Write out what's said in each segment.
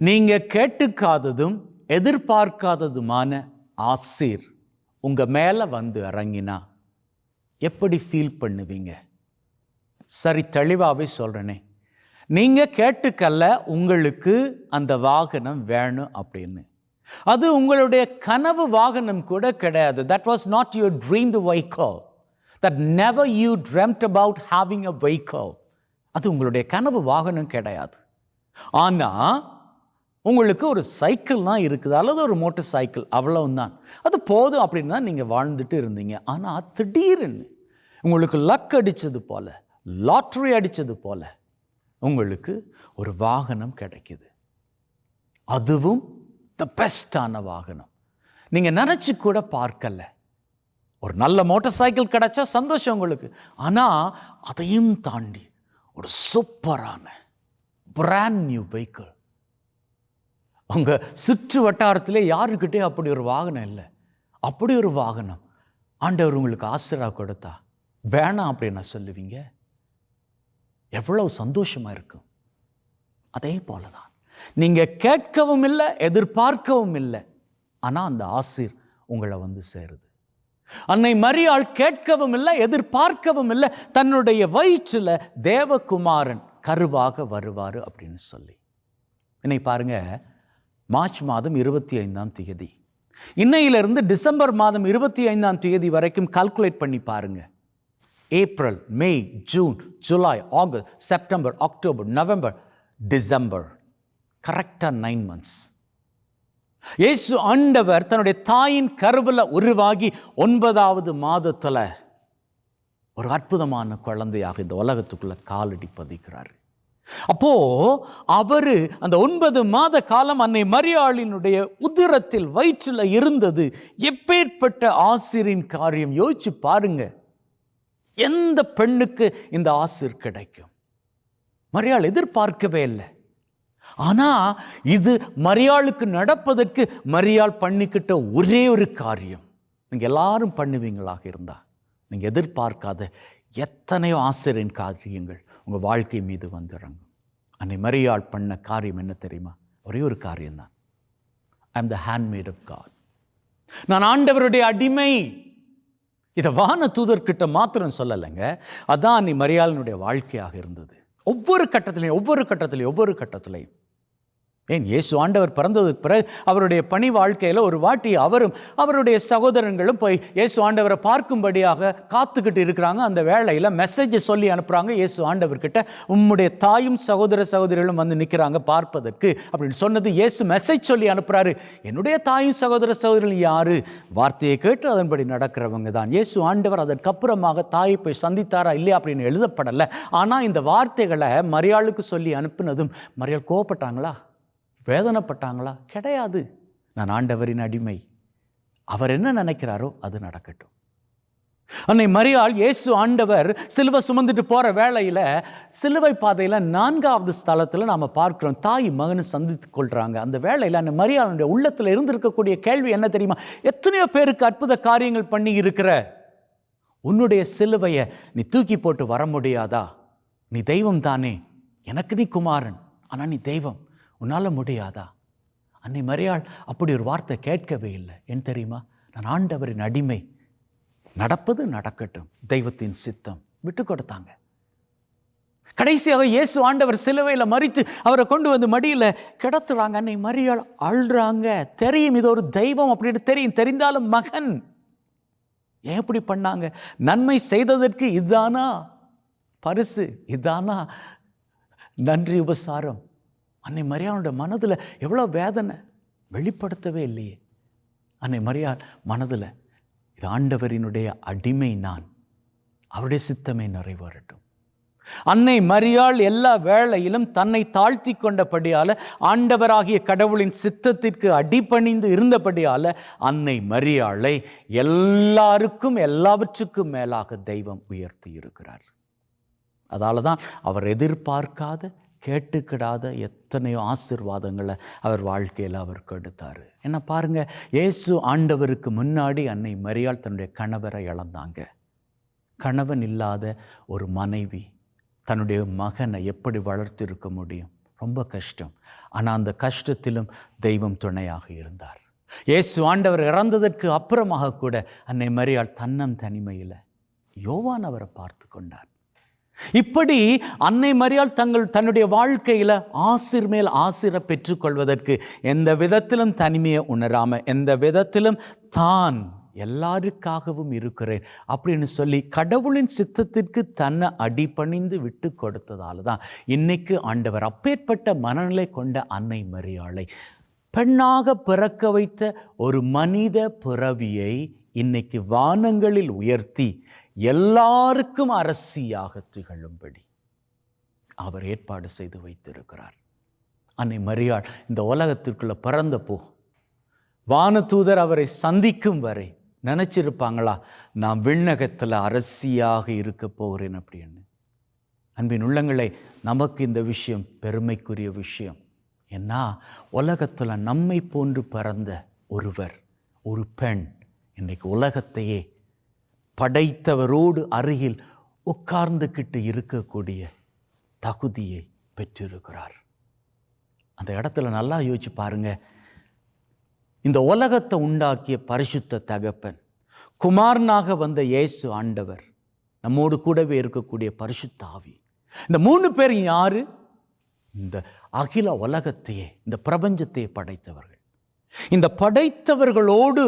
நீங்க கேட்டுக்காததும் எதிர்பார்க்காததுமான ஆசீர் உங்க மேல வந்து இறங்கினா எப்படி ஃபீல் பண்ணுவீங்க? சரி, தெளிவாகவே சொல்றேனே, நீங்க கேட்டுக்கல்ல உங்களுக்கு அந்த வாகனம் வேணும் அப்படின்னு. அது உங்களுடைய கனவு வாகனம் கூட கிடையாது. That was not your dreamed vehicle. That never you dreamt about having a vehicle. அது உங்களுடைய கனவு வாகனம் கிடையாது. ஆனா உங்களுக்கு ஒரு சைக்கிள் தான் இருக்குது, அல்லது ஒரு மோட்டார் சைக்கிள், அவ்வளவுதான். அது போதும் அப்படின்னு தான் நீங்கள் வாழ்ந்துட்டு இருந்தீங்க. ஆனால் திடீர்னு உங்களுக்கு லக் அடித்தது போல, லாட்ரி அடித்தது போல உங்களுக்கு ஒரு வாகனம் கிடைக்குது. அதுவும் த பெஸ்டான வாகனம். நீங்கள் நினச்சி கூட பார்க்கல. ஒரு நல்ல மோட்டார் சைக்கிள் கிடைச்சா சந்தோஷம் உங்களுக்கு. ஆனால் அதையும் தாண்டி ஒரு சூப்பரான பிராண்ட் நியூ வெஹிக்கிள். உங்கள் சுற்று வட்டாரத்திலே யாருக்கிட்டே அப்படி ஒரு வாகனம் இல்லை. அப்படி ஒரு வாகனம் ஆண்டவர் உங்களுக்கு ஆசீர்வாதம் கொடுத்தா வேணாம் அப்படின்னு சொல்லுவீங்க? எவ்வளவு சந்தோஷமாக இருக்கும். அதே போல தான் நீங்கள் கேட்கவும் இல்லை, எதிர்பார்க்கவும் இல்லை, ஆனால் அந்த ஆசீர் உங்களை வந்து சேருது. அன்னை மரியாள் கேட்கவும் இல்லை, எதிர்பார்க்கவும் இல்லை, தன்னுடைய வயிற்றில் தேவகுமாரன் கருவாக வருவார் அப்படின்னு சொல்லி. இன்னைக்கு பாருங்க, மார்ச் மாதம் 25ஆம் தேதி, இன்னையிலிருந்து டிசம்பர் மாதம் 25ஆம் தேதி வரைக்கும் கால்குலேட் பண்ணி பாருங்க. April, May, June, July, August, September, October, November, December, கரெக்டாக 9 months. இயேசு ஆண்டவர் தன்னுடைய தாயின் கருவில் உருவாகி 9வது மாதத்தில் ஒரு அற்புதமான குழந்தையாக இந்த உலகத்துக்குள்ள காலடி பதிக்கிறார். அப்போ அவரு அந்த 9 மாத காலம் அன்னை மரியாளினுடைய உதிரத்தில் வயிற்றில் இருந்தது. எப்பேற்பட்ட ஆசீரின் காரியம் யோசிச்சு பாருங்க. எந்த பெண்ணுக்கு இந்த ஆசீர் கிடைக்கும்? மரியாள் எதிர்பார்க்கவே இல்லை. ஆனா இது மரியாளுக்கு நடப்பதற்கு மரியாள் பண்ணிக்கிட்ட ஒரே ஒரு காரியம். நீங்க எல்லாரும் பண்ணுவீங்களாக இருந்தா, நீங்க எதிர்பார்க்காத எத்தனையோ ஆசீரின் காரியங்கள் உங்க வாழ்க்கை மீது வந்து இறங்கும். அன்னை மரியாள் பண்ண காரியம் என்ன தெரியுமா? ஒரே ஒரு காரியம்தான். I am the handmade of God. நான் ஆண்டவருடைய அடிமை. இதை வான தூதர்கிட்ட மாத்திரம் சொல்லலைங்க. அதான் அன்னை மரியாளினுடைய வாழ்க்கையாக இருந்தது. ஒவ்வொரு கட்டத்திலையும் ஏன் இயேசு ஆண்டவர் பிறந்ததுக்கு பிறகு அவருடைய பணி வாழ்க்கையில் ஒரு வாட்டி அவரும் அவருடைய சகோதரர்களும் போய் இயேசு ஆண்டவரை பார்க்கும்படியாக காத்துக்கிட்டு இருக்கிறாங்க. அந்த வேளையில் மெசேஜை சொல்லி அனுப்புகிறாங்க இயேசு ஆண்டவர்கிட்ட, உம்முடைய தாயும் சகோதரிகளும் வந்து நிற்கிறாங்க பார்ப்பதற்கு அப்படின்னு சொன்னது. இயேசு மெசேஜ் சொல்லி அனுப்புகிறாரு. என்னுடைய தாயும் சகோதரர்கள் யாரு? வார்த்தையை கேட்டு அதன்படி நடக்கிறவங்க தான். இயேசு ஆண்டவர் அதற்கப்புறமாக தாயை போய் சந்தித்தாரா இல்லையா அப்படின்னு எழுதப்படலை. ஆனால் இந்த வார்த்தைகளை மரியாளுக்கு சொல்லி அனுப்புனதும் மரியாள் கோவப்பட்டாங்களா? வேதனைப்பட்டாங்களா? கிடையாது. நான் ஆண்டவரின் அடிமை, அவர் என்ன நினைக்கிறாரோ அது நடக்கட்டும். அன்னை மரியாள் இயேசு ஆண்டவர் சிலுவை சுமந்துட்டு போற வேளையில சிலுவை பாதையில 4வது ஸ்தலத்துல நாம பார்க்கிறோம், தாய் மகனை சந்தித்து கொள்றாங்க. அந்த வேளையில அன்னை மரியாளுடைய உள்ளத்துல இருந்திருக்கக்கூடிய கேள்வி என்ன தெரியுமா? எத்தனையோ பேருக்கு அற்புத காரியங்கள் பண்ணி இருக்கிற, உன்னுடைய சிலுவையை நீ தூக்கி போட்டு வர முடியாதா? நீ தெய்வம் தானே, எனக்கு நீ குமாரன், ஆனா நீ தெய்வம், உன்னால முடியாதா? அன்னை மரியாள் அப்படி ஒரு வார்த்தை கேட்கவே இல்லை. ஏன் தெரியுமா? நான் ஆண்டவரின் அடிமை, நடப்பது நடக்கட்டும், தெய்வத்தின் சித்தம், விட்டு கொடுத்தாங்க. கடைசியாக இயேசு ஆண்டவர் சிலுவையில் மரித்து அவரை கொண்டு வந்து மடியில் கிடத்துறாங்க. அன்னை மரியாள் அழுறாங்க. தெரியும் இது ஒரு தெய்வம் அப்படின்னு தெரியும், தெரிந்தாலும் மகன் ஏன் இப்படி பண்ணாங்க? நன்மை செய்ததற்கு இதானா பரிசு? இதானா நன்றி உபசாரம்? அன்னை மரியாளுடைய மனதில் எவ்வளோ வேதனை, வெளிப்படுத்தவே இல்லையே. அன்னை மரியாள் மனதில், இது ஆண்டவரினுடைய அடிமை நான், அவருடைய சித்தமே நிறைவேறட்டும். அன்னை மரியாள் எல்லா வேளையிலும் தன்னை தாழ்த்தி கொண்டபடியால, ஆண்டவராகிய கடவுளின் சித்தத்திற்கு அடிபணிந்து இருந்தபடியால அன்னை மரியாளை எல்லாருக்கும் எல்லாவற்றுக்கும் மேலாக தெய்வம் உயர்த்தி இருக்கிறார். அதால தான் அவர் எதிர்பார்க்காத, கேட்டுக்கிடாத எத்தனையோ ஆசீர்வாதங்களை அவர் வாழ்க்கையில் அவர் கொடுத்தார். என்ன பாருங்க, இயேசு ஆண்டவருக்கு முன்னாடி அன்னை மரியாள் தன்னுடைய கணவரை இழந்தாங்க. கணவன் இல்லாத ஒரு மனைவி தன்னுடைய மகனை எப்படி வளர்த்திருக்க முடியும்? ரொம்ப கஷ்டம். ஆனால் அந்த கஷ்டத்திலும் தெய்வம் துணையாக இருந்தார். இயேசு ஆண்டவர் இறந்ததற்கு அப்புறமாக கூட அன்னை மரியாள் தனிமையில் யோவான் அவரை பார்த்து கொண்டார். இப்படி அன்னை மரியாள் தன்னுடைய வாழ்க்கையில் ஆசிர் மேல் ஆசிரை பெற்றுக்கொள்வதற்கு எந்த விதத்திலும் தனிமையை உணராமல், எந்த விதத்திலும் தான் எல்லாருக்காகவும் இருக்கிறேன் அப்படின்னு சொல்லி கடவுளின் சித்தத்திற்கு தன்னை அடிபணிந்து விட்டு கொடுத்ததால தான் இன்னைக்கு ஆண்டவர் அப்பேற்பட்ட மனநிலை கொண்ட அன்னை மரியாளை, பெண்ணாக பிறக்க வைத்த ஒரு மனித பிறவியை இன்னைக்கு வானங்களில் உயர்த்தி எல்லாருக்கும் அரசியாக திகழும்படி அவர் ஏற்பாடு செய்து வைத்திருக்கிறார். அன்னை மரியாள் இந்த உலகத்திற்குள்ள பிறந்தப்போ வானதூதர் அவரை சந்திக்கும் வரை நினைச்சிருப்பாங்களா, நான் விண்ணகத்தில் அரசியாக இருக்க போகிறேன் அப்படின்னு? அன்பின் உள்ளங்களே, நமக்கு இந்த விஷயம் பெருமைக்குரிய விஷயம். ஏன்னா உலகத்தில் நம்மை போன்று பிறந்த ஒருவர், ஒரு பெண் இன்னைக்கு உலகத்தையே படைத்தவரோடு அருகில் உட்கார்ந்துக்கிட்டு இருக்கக்கூடிய தகுதியை பெற்றிருக்கிறார். அந்த இடத்துல நல்லா யோசிச்சு பாருங்க. இந்த உலகத்தை உண்டாக்கிய பரிசுத்த தகப்பன், குமாரனாக வந்த இயேசு ஆண்டவர், நம்மோடு கூடவே இருக்கக்கூடிய பரிசுத்த ஆவி, இந்த 3 பேரும் யாரு? இந்த அகில உலகத்தையே, இந்த பிரபஞ்சத்தையே படைத்தவர்கள். இந்த படைத்தவர்களோடு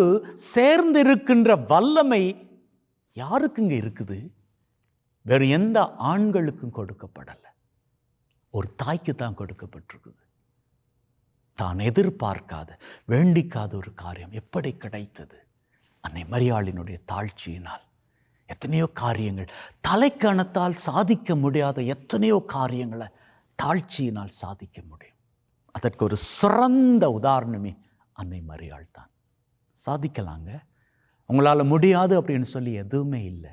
சேர்ந்து இருக்கின்ற வல்லமை யாருக்குங்க இருக்குது? வேறு எந்த ஆண்களுக்கும் கொடுக்கப்படலை. ஒரு தாய்க்கு தான் கொடுக்கப்பட்டிருக்குது. தான் எதிர்பார்க்காத, வேண்டிக்காத ஒரு காரியம் எப்படி கிடைத்தது? அன்னை மரியாளினுடைய தாழ்ச்சியினால். எத்தனையோ காரியங்கள் தலைக்கணத்தால் சாதிக்க முடியாத எத்தனையோ காரியங்களை தாழ்ச்சியினால் சாதிக்க முடியும். அதற்கு ஒரு சிறந்த உதாரணமே அன்னை மரியாள் தான். சாதிக்கலாங்க, உங்களால் முடியாது அப்படின்னு சொல்லி எதுவுமே இல்லை.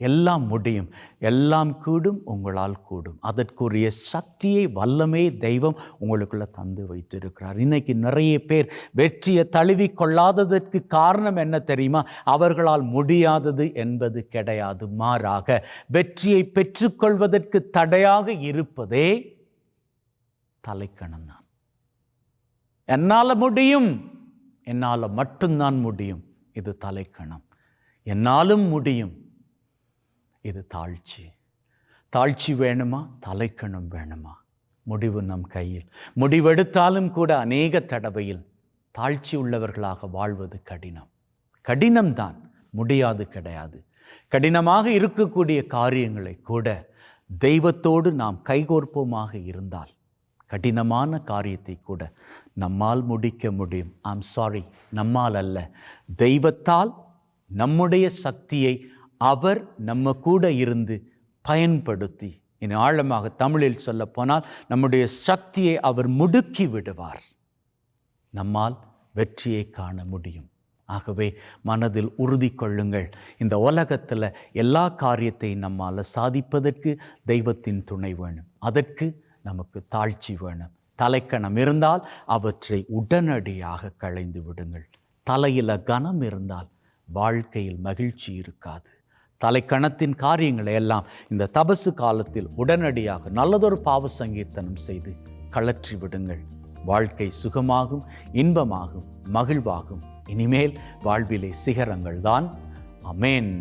எல்லாம் முடியும், எல்லாம் கூடும், உங்களால் கூடும். அதற்குரிய சக்தியை, வல்லமே தெய்வம் உங்களுக்குள்ள தந்து வைத்திருக்கிறார். இன்னைக்கு நிறைய பேர் வெற்றியை தழுவி கொள்ளாததற்கு காரணம் என்ன தெரியுமா? அவர்களால் முடியாதது என்பது கிடையாது. மாறாக வெற்றியை பெற்றுக்கொள்வதற்கு தடையாக இருப்பதே தலைக்கணம் தான். என்னால் முடியும், என்னால் மட்டும்தான் முடியும், இது தலைக்கணம். என்னாலும் முடியும், இது தாழ்ச்சி. தாழ்ச்சி வேணுமா, தலைக்கணம் வேணுமா? முடிவு நம் கையில். முடிவெடுத்தாலும் கூட அநேக தடவையில் தாழ்ச்சி உள்ளவர்களாக வாழ்வது கடினம். கடினம்தான், முடியாது கிடையாது. கடினமாக இருக்கக்கூடிய காரியங்களை கூட தெய்வத்தோடு நாம் கைகோர்ப்போமாக இருந்தால் கடினமான காரியத்தை கூட நம்மால் முடிக்க முடியும். ஐம் சாரி, நம்மால் அல்ல, தெய்வத்தால் நம்முடைய சக்தியை அவர் நம்ம கூட இருந்து பயன்படுத்தி, இனி ஆழமாக தமிழில் சொல்ல போனால் நம்முடைய சக்தியை அவர் முடுக்கி விடுவார். நம்மால் வெற்றியை காண முடியும். ஆகவே மனதில் உறுதி கொள்ளுங்கள். இந்த உலகத்தில் எல்லா காரியத்தையும் நம்மால் சாதிப்பதற்கு தெய்வத்தின் துணை வேணும். அதற்கு நமக்கு தாழ்ச்சி வேணும். தலைக்கணம் இருந்தால் அவற்றை உடனடியாக களைந்து விடுங்கள். தலையில் கனம் இருந்தால் வாழ்க்கையில் மகிழ்ச்சி இருக்காது. தலைக்கணத்தின் காரியங்களை எல்லாம் இந்த தபசு காலத்தில் உடனடியாக நல்லதொரு பாவ சங்கீர்த்தனம் செய்து கழற்றி விடுங்கள். வாழ்க்கை சுகமாகும், இன்பமாகும், மகிழ்வாகும். இனிமேல் வாழ்விலே சிகரங்கள் தான். அமேன்.